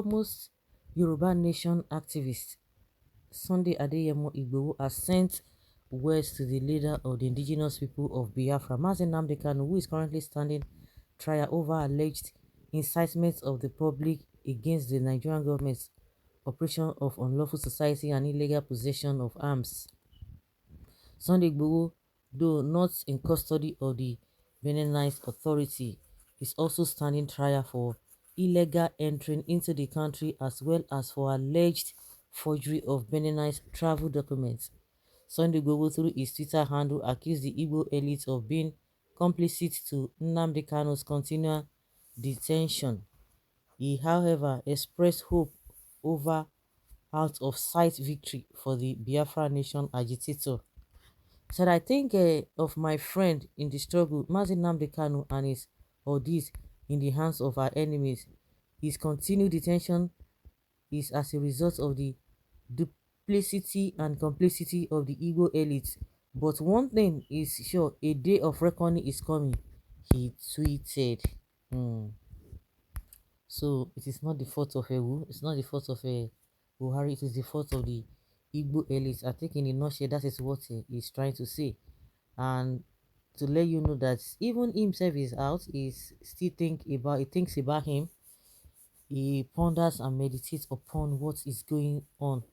foremost Yoruba nation activist Sunday Adeyemo Igboho has sent words to the leader of the indigenous people of Biafra, Nnamdi Kanu, who is currently standing trial over alleged incitement of the public against the Nigerian government's operation of unlawful society and illegal possession of arms. Sunday Igboho, though not in custody of the Beninite authority, is also standing trial for illegal entry into the country as well as for alleged forgery of Beninite travel documents. Sunday Igboho, through his Twitter handle, accused the Igbo elite of being complicit to Nnamdi Kanu's continual detention. He, however, expressed hope over out-of-sight victory for the Biafra nation agitator. Said, I think of my friend in the struggle, Nnamdi Kanu, and his ordeals in the hands of our enemies. His continued detention is as a result of the duplicity and complicity of the Igbo elite. But one thing is sure, a day of reckoning is coming, he tweeted. So it is not the fault of Ewu, it's not the fault of Buhari, it is the fault of the Igbo elite. I think in a nutshell, that is what he's trying to say. And to let you know that even himself is out, he thinks about him, he ponders and meditates upon what is going on.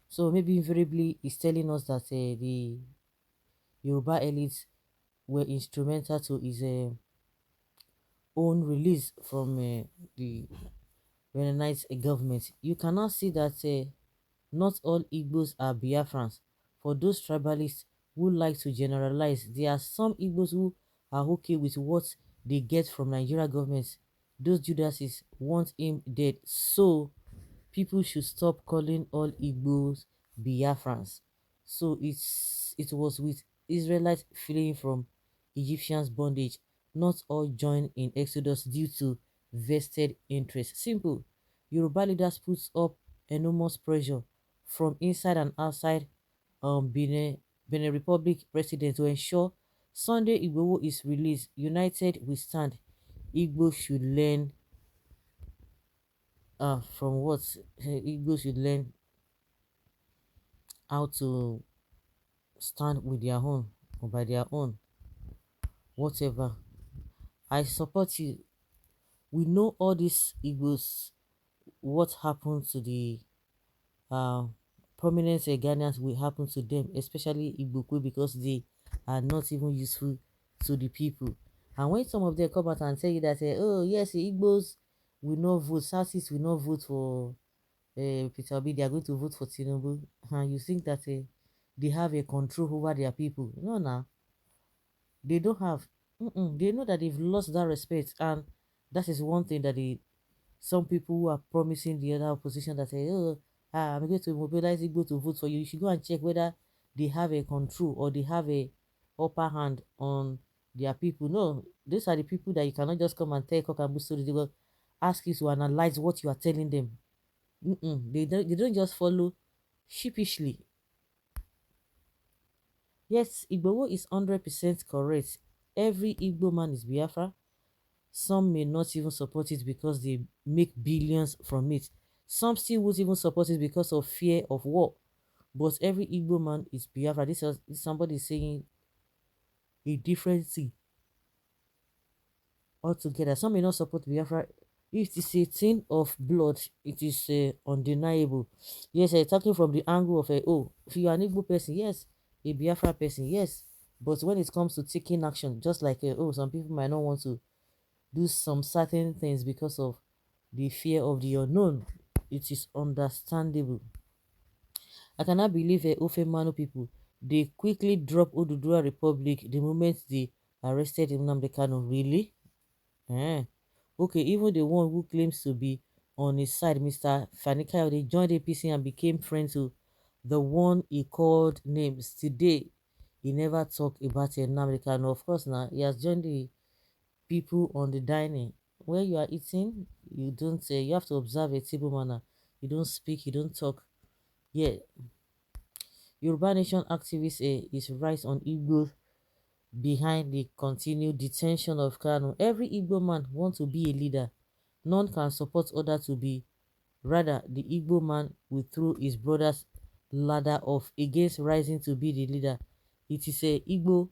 So maybe invariably he's telling us that the Yoruba elites were instrumental to his own release from the Beninite government. You cannot see that not all Igbos are Biafrans. For those tribalists who like to generalize, there are some Igbos who are okay with what they get from Nigeria government. Those Judases want him dead. So people should stop calling all Igbos Biafrans. So it was with Israelites fleeing from Egyptians' bondage, not all joined in Exodus due to vested interests. Simple. Yoruba leaders put up enormous pressure from inside and outside Benin Republic president to ensure Sunday Igboho is released. United we stand. Igbo should learn from what Igbo should learn how to stand with their own or by their own. Whatever. I support you. We know all these Igbos, what happened to the uh, prominent Ghanaians will happen to them, especially Igbo, because they are not even useful to the people. And when some of them come out and tell you that, oh yes, the Igbos will not vote, Southeast will not vote for Peter Obi, they are going to vote for Tinubu, and you think that they have a control over their people. No, no, they don't have. They know that they've lost that respect, and that is one thing that some people who are promising the other opposition that say, oh, I'm going to mobilize Igbo to vote for you. You should go and check whether they have a control or they have a upper hand on their people. No, these are the people that you cannot just come and tell cock and bull stories. They will ask you to analyze what you are telling them. They don't just follow sheepishly. Yes, Igboho is 100% correct. Every Igbo man is Biafra. Some may not even support it because they make billions from it. Some still won't even support it because of fear of war. But every Igbo man is Biafra. This is somebody saying a different thing altogether. Some may not support Biafra. If it is a thing of blood, it is undeniable. Yes, talking from the angle of if you are an Igbo person, yes, a Biafra person, yes. But when it comes to taking action, just like some people might not want to do some certain things because of the fear of the unknown. It is understandable. I cannot believe Ofe Manu people. They quickly drop Oduduwa Republic the moment they arrested Nnamdi Kanu. Really? Okay, even the one who claims to be on his side, Mr. Fanikayo, they joined APC and became friends to the one he called names. Today, he never talked about Nnamdi Kanu. Of course, now he has joined the people on the dining. Where you are eating, you don't you have to observe a table manner. You don't speak, you don't talk. Yeah. Yoruba Nation activist is right on Igbo behind the continued detention of Kanu. Every Igbo man wants to be a leader. None can support others to be Rather, the Igbo man withdrew his brother's ladder off against rising to be the leader. It is a Igbo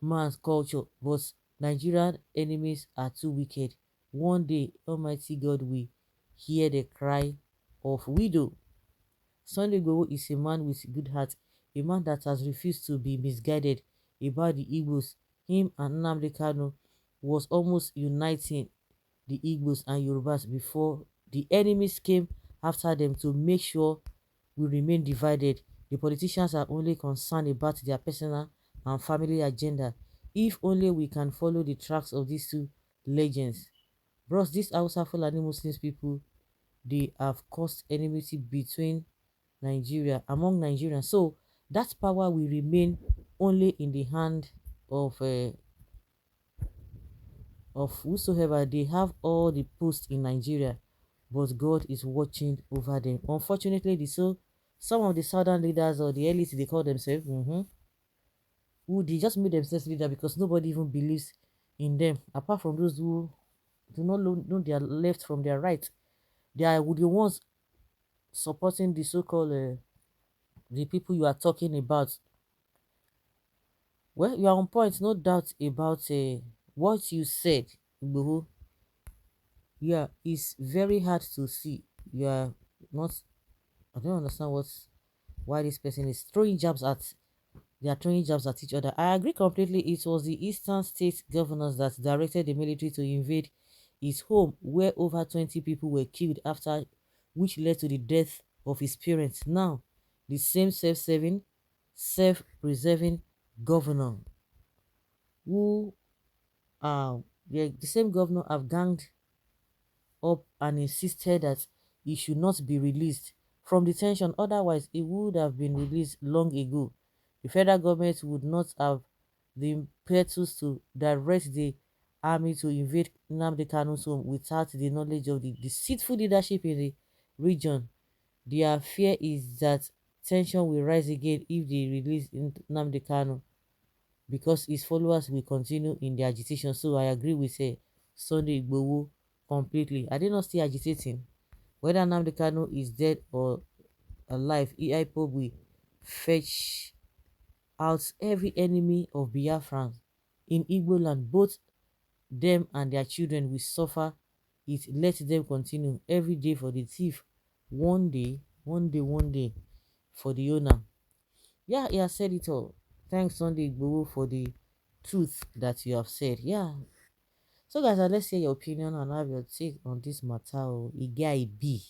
man's culture, but Nigerian enemies are too wicked. One day, Almighty God will hear the cry of widow. Sunday Igboho is a man with good heart, a man that has refused to be misguided about the Igbos. Him and Nnamdi Kanu was almost uniting the Igbos and Yorubas before the enemies came after them to make sure we remain divided. The politicians are only concerned about their personal and family agenda. If only we can follow the tracks of these two legends. Bros, these Hausa Fulani Muslims people, they have caused enmity between among Nigerians. So that power will remain only in the hand of whosoever. They have all the posts in Nigeria, but God is watching over them. Unfortunately, some of the southern leaders or the elites they call themselves, who they just made themselves leader because nobody even believes in them, apart from those who do not know their left from their right. They are the ones supporting the so-called the people you are talking about. Well, you are on point, no doubt about what you said, Igboho. Yeah, it's very hard to see. You are not. I don't understand why this person is throwing jabs at. They are throwing jabs at each other. I agree completely. It was the Eastern State governors that directed the military to invade his home, where over 20 people were killed after, which led to the death of his parents. Now, the same self-serving, self-preserving governor who the same governor have ganged up and insisted that he should not be released from detention. Otherwise, he would have been released long ago. The federal government would not have the impetus to direct the army to invade Nnamdi Kanu's home without the knowledge of the deceitful leadership in the region. Their fear is that tension will rise again if they release Nnamdi Kanu, because his followers will continue in their agitation. So I agree with Sunday Igboho completely. Are they not still agitating? Whether Nnamdi Kanu is dead or alive, EIPOB will fetch out every enemy of Biafrans in Igbo land. Both them and their children will suffer it. Let them continue every day for the thief. One day for the owner. Yeah, he has said it all. Thanks, Sunday Igboho, for the truth that you have said. Yeah. So, guys, let's hear your opinion and have your take on this matter. Igaibi.